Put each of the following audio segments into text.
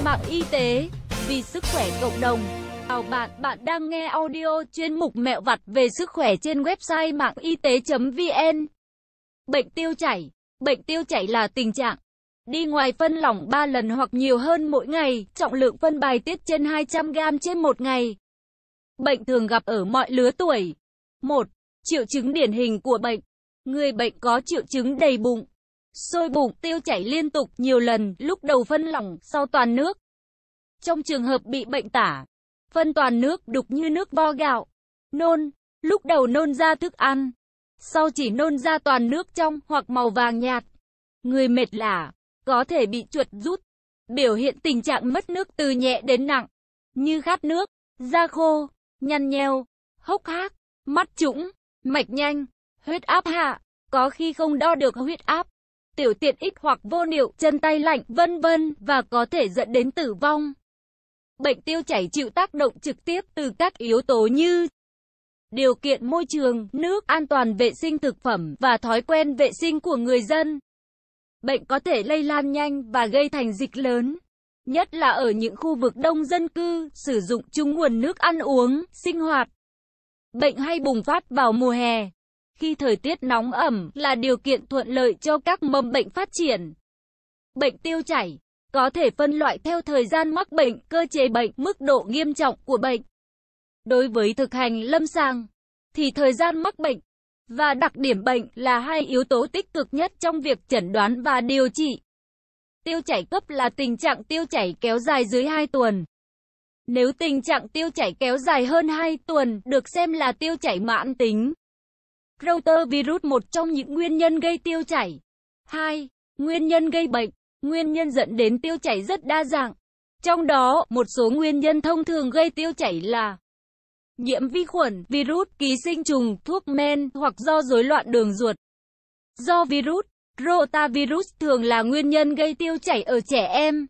mạng y tế, vì sức khỏe cộng đồng. Chào bạn, bạn đang nghe audio chuyên mục mẹo vặt về sức khỏe trên website mạng y tế.vn. Bệnh tiêu chảy. Bệnh tiêu chảy là tình trạng đi ngoài phân lỏng 3 lần hoặc nhiều hơn mỗi ngày, trọng lượng phân bài tiết trên 200 g trên một ngày. Bệnh thường gặp ở mọi lứa tuổi. 1. Triệu chứng điển hình của bệnh. Người bệnh có triệu chứng đầy bụng, sôi bụng, tiêu chảy liên tục nhiều lần, lúc đầu phân lỏng, sau toàn nước. Trong trường hợp bị bệnh tả, phân toàn nước đục như nước vo gạo. Nôn, lúc đầu nôn ra thức ăn, sau chỉ nôn ra toàn nước trong hoặc màu vàng nhạt. Người mệt lả, có thể bị chuột rút. Biểu hiện tình trạng mất nước từ nhẹ đến nặng, như khát nước, da khô, nhăn nheo, hốc hác, mắt trũng, mạch nhanh, huyết áp hạ, có khi không đo được huyết áp, tiểu tiện ít hoặc vô niệu, chân tay lạnh, vân vân, và có thể dẫn đến tử vong. Bệnh tiêu chảy chịu tác động trực tiếp từ các yếu tố như điều kiện môi trường, nước, an toàn vệ sinh thực phẩm và thói quen vệ sinh của người dân. Bệnh có thể lây lan nhanh và gây thành dịch lớn, nhất là ở những khu vực đông dân cư, sử dụng chung nguồn nước ăn uống, sinh hoạt. Bệnh hay bùng phát vào mùa hè, khi thời tiết nóng ẩm là điều kiện thuận lợi cho các mầm bệnh phát triển. Bệnh tiêu chảy có thể phân loại theo thời gian mắc bệnh, cơ chế bệnh, mức độ nghiêm trọng của bệnh. Đối với thực hành lâm sàng, thì thời gian mắc bệnh và đặc điểm bệnh là hai yếu tố tích cực nhất trong việc chẩn đoán và điều trị. Tiêu chảy cấp là tình trạng tiêu chảy kéo dài dưới 2 tuần. Nếu tình trạng tiêu chảy kéo dài hơn 2 tuần, được xem là tiêu chảy mãn tính. Rotavirus một trong những nguyên nhân gây tiêu chảy. 2. Nguyên nhân gây bệnh. Nguyên nhân dẫn đến tiêu chảy rất đa dạng. Trong đó, một số nguyên nhân thông thường gây tiêu chảy là nhiễm vi khuẩn, virus, ký sinh trùng, thuốc men, hoặc do rối loạn đường ruột. Do virus, rotavirus thường là nguyên nhân gây tiêu chảy ở trẻ em.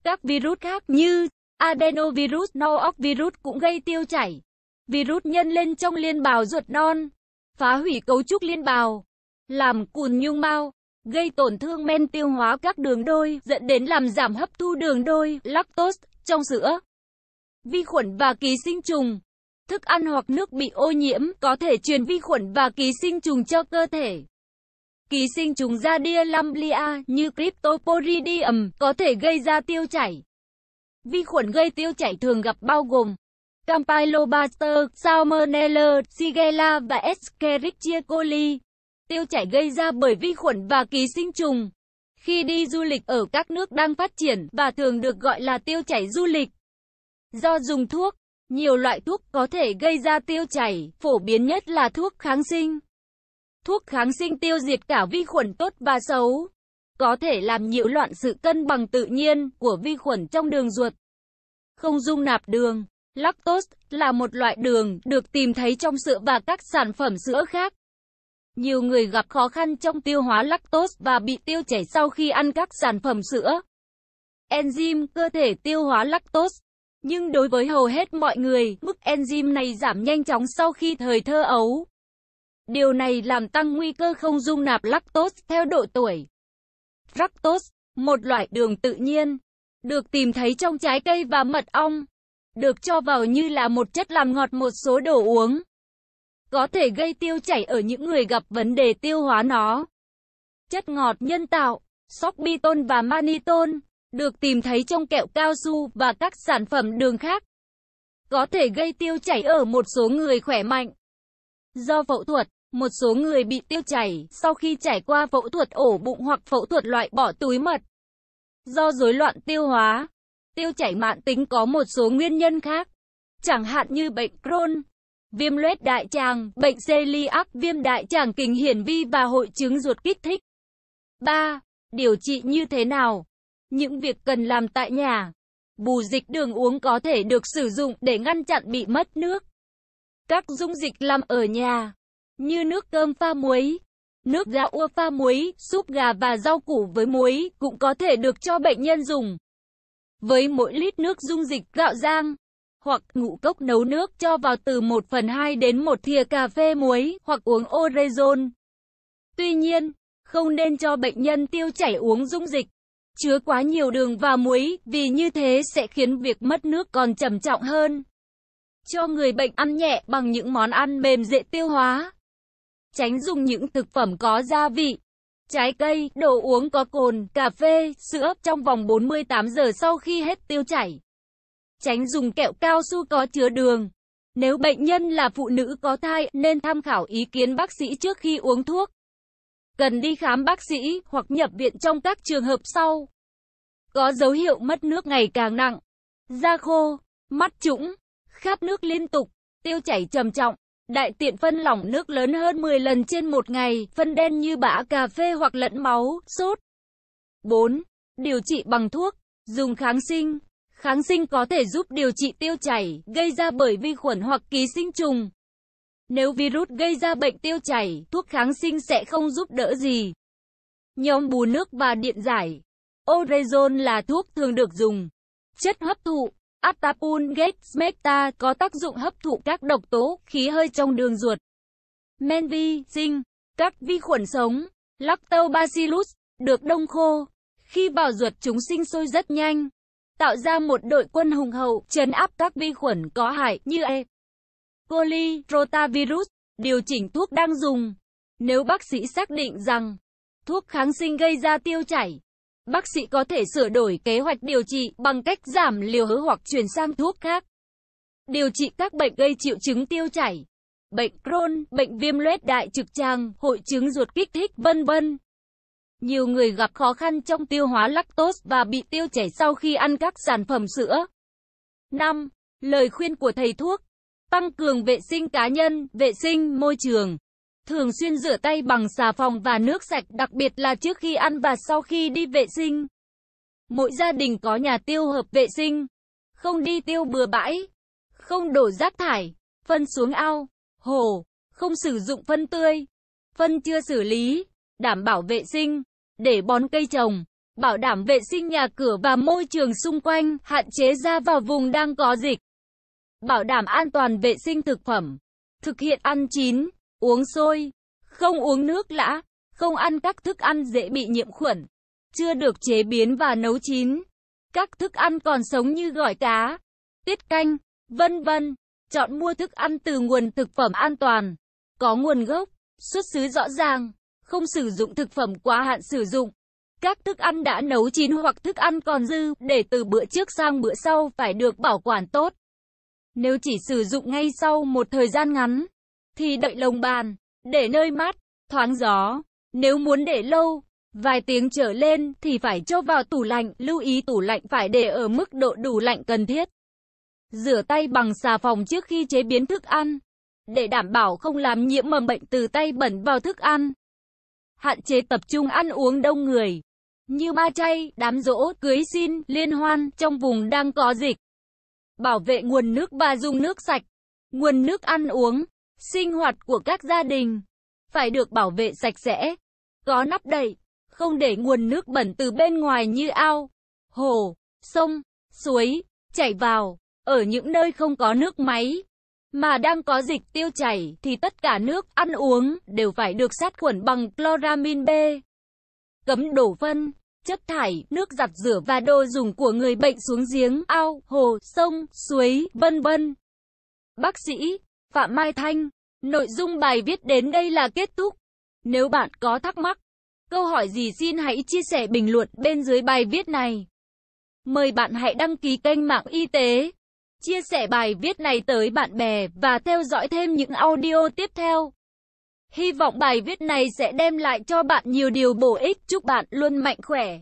Các virus khác như adenovirus, norovirus cũng gây tiêu chảy. Virus nhân lên trong liên bào ruột non, phá hủy cấu trúc liên bào, làm cùn nhung mao, gây tổn thương men tiêu hóa các đường đôi, dẫn đến làm giảm hấp thu đường đôi, lactose, trong sữa. Vi khuẩn và ký sinh trùng. Thức ăn hoặc nước bị ô nhiễm có thể truyền vi khuẩn và ký sinh trùng cho cơ thể. Ký sinh trùng Giardia lamblia như Cryptosporidium có thể gây ra tiêu chảy. Vi khuẩn gây tiêu chảy thường gặp bao gồm Campylobacter, Salmonella, Shigella và Escherichia coli. Tiêu chảy gây ra bởi vi khuẩn và ký sinh trùng. Khi đi du lịch ở các nước đang phát triển và thường được gọi là tiêu chảy du lịch. Do dùng thuốc, nhiều loại thuốc có thể gây ra tiêu chảy, phổ biến nhất là thuốc kháng sinh. Thuốc kháng sinh tiêu diệt cả vi khuẩn tốt và xấu, có thể làm nhiễu loạn sự cân bằng tự nhiên của vi khuẩn trong đường ruột. Không dung nạp đường. Lactose là một loại đường được tìm thấy trong sữa và các sản phẩm sữa khác. Nhiều người gặp khó khăn trong tiêu hóa lactose và bị tiêu chảy sau khi ăn các sản phẩm sữa. Enzyme cơ thể tiêu hóa lactose. Nhưng đối với hầu hết mọi người, mức enzyme này giảm nhanh chóng sau khi thời thơ ấu. Điều này làm tăng nguy cơ không dung nạp lactose theo độ tuổi. Fructose, một loại đường tự nhiên, được tìm thấy trong trái cây và mật ong, được cho vào như là một chất làm ngọt một số đồ uống. Có thể gây tiêu chảy ở những người gặp vấn đề tiêu hóa nó. Chất ngọt nhân tạo, sorbitol và mannitol, được tìm thấy trong kẹo cao su và các sản phẩm đường khác. Có thể gây tiêu chảy ở một số người khỏe mạnh. Do phẫu thuật, một số người bị tiêu chảy sau khi trải qua phẫu thuật ổ bụng hoặc phẫu thuật loại bỏ túi mật. Do rối loạn tiêu hóa, tiêu chảy mãn tính có một số nguyên nhân khác, chẳng hạn như bệnh Crohn, viêm loét đại tràng, bệnh celiac, viêm đại tràng kình hiển vi và hội chứng ruột kích thích. 3. Điều trị như thế nào? Những việc cần làm tại nhà. Bù dịch đường uống có thể được sử dụng để ngăn chặn bị mất nước. Các dung dịch làm ở nhà, như nước cơm pha muối, nước rau pha muối, súp gà và rau củ với muối, cũng có thể được cho bệnh nhân dùng. Với mỗi lít nước dung dịch gạo rang, hoặc ngũ cốc nấu nước cho vào từ 1/2 đến 1 thìa cà phê muối, hoặc uống orezon. Tuy nhiên, không nên cho bệnh nhân tiêu chảy uống dung dịch. chứa quá nhiều đường và muối, vì như thế sẽ khiến việc mất nước còn trầm trọng hơn. Cho người bệnh ăn nhẹ bằng những món ăn mềm dễ tiêu hóa. Tránh dùng những thực phẩm có gia vị, trái cây, đồ uống có cồn, cà phê, sữa trong vòng 48 giờ sau khi hết tiêu chảy. Tránh dùng kẹo cao su có chứa đường. Nếu bệnh nhân là phụ nữ có thai, nên tham khảo ý kiến bác sĩ trước khi uống thuốc. Cần đi khám bác sĩ hoặc nhập viện trong các trường hợp sau. Có dấu hiệu mất nước ngày càng nặng, da khô, mắt trũng, khát nước liên tục, tiêu chảy trầm trọng, đại tiện phân lỏng nước lớn hơn 10 lần trên một ngày, phân đen như bã cà phê hoặc lẫn máu, sốt. 4. Điều trị bằng thuốc, dùng kháng sinh. Kháng sinh có thể giúp điều trị tiêu chảy, gây ra bởi vi khuẩn hoặc ký sinh trùng. Nếu virus gây ra bệnh tiêu chảy, thuốc kháng sinh sẽ không giúp đỡ gì. Nhóm bù nước và điện giải. Orezon là thuốc thường được dùng. Chất hấp thụ Attapulgite smecta có tác dụng hấp thụ các độc tố, khí hơi trong đường ruột. Men vi sinh, các vi khuẩn sống, Lactobacillus, được đông khô. Khi vào ruột chúng sinh sôi rất nhanh, tạo ra một đội quân hùng hậu, trấn áp các vi khuẩn có hại như E. coli, rotavirus. Điều chỉnh thuốc đang dùng. Nếu bác sĩ xác định rằng thuốc kháng sinh gây ra tiêu chảy, bác sĩ có thể sửa đổi kế hoạch điều trị bằng cách giảm liều hoặc chuyển sang thuốc khác. Điều trị các bệnh gây triệu chứng tiêu chảy, bệnh Crohn, bệnh viêm loét đại trực tràng, hội chứng ruột kích thích, vân vân. Nhiều người gặp khó khăn trong tiêu hóa lactose và bị tiêu chảy sau khi ăn các sản phẩm sữa. 5. Lời khuyên của thầy thuốc. Tăng cường vệ sinh cá nhân, vệ sinh môi trường. Thường xuyên rửa tay bằng xà phòng và nước sạch, đặc biệt là trước khi ăn và sau khi đi vệ sinh. Mỗi gia đình có nhà tiêu hợp vệ sinh. Không đi tiêu bừa bãi. Không đổ rác thải, phân xuống ao, hồ. Không sử dụng phân tươi, phân chưa xử lý. Đảm bảo vệ sinh, để bón cây trồng. Bảo đảm vệ sinh nhà cửa và môi trường xung quanh, hạn chế ra vào vùng đang có dịch. Bảo đảm an toàn vệ sinh thực phẩm. Thực hiện ăn chín, uống sôi, không uống nước lã, không ăn các thức ăn dễ bị nhiễm khuẩn, chưa được chế biến và nấu chín. Các thức ăn còn sống như gỏi cá, tiết canh, vân vân. Chọn mua thức ăn từ nguồn thực phẩm an toàn, có nguồn gốc, xuất xứ rõ ràng. Không sử dụng thực phẩm quá hạn sử dụng. Các thức ăn đã nấu chín hoặc thức ăn còn dư, để từ bữa trước sang bữa sau phải được bảo quản tốt. Nếu chỉ sử dụng ngay sau một thời gian ngắn, thì đậy lồng bàn, để nơi mát, thoáng gió. Nếu muốn để lâu, vài tiếng trở lên, thì phải cho vào tủ lạnh. Lưu ý tủ lạnh phải để ở mức độ đủ lạnh cần thiết. Rửa tay bằng xà phòng trước khi chế biến thức ăn, để đảm bảo không làm nhiễm mầm bệnh từ tay bẩn vào thức ăn. Hạn chế tập trung ăn uống đông người, như ma chay, đám giỗ, cưới xin, liên hoan, trong vùng đang có dịch. Bảo vệ nguồn nước và dùng nước sạch. Nguồn nước ăn uống, sinh hoạt của các gia đình phải được bảo vệ sạch sẽ, có nắp đậy, không để nguồn nước bẩn từ bên ngoài như ao, hồ, sông, suối chảy vào. Ở những nơi không có nước máy mà đang có dịch tiêu chảy thì tất cả nước ăn uống đều phải được sát khuẩn bằng chloramin B. Cấm đổ phân, chất thải, nước giặt rửa và đồ dùng của người bệnh xuống giếng, ao, hồ, sông, suối, vân vân. Bác sĩ Phạm Mai Thanh. Nội dung bài viết đến đây là kết thúc. Nếu bạn có thắc mắc, câu hỏi gì xin hãy chia sẻ bình luận bên dưới bài viết này. Mời bạn hãy đăng ký kênh Mạng Y tế, chia sẻ bài viết này tới bạn bè và theo dõi thêm những audio tiếp theo. Hy vọng bài viết này sẽ đem lại cho bạn nhiều điều bổ ích. Chúc bạn luôn mạnh khỏe.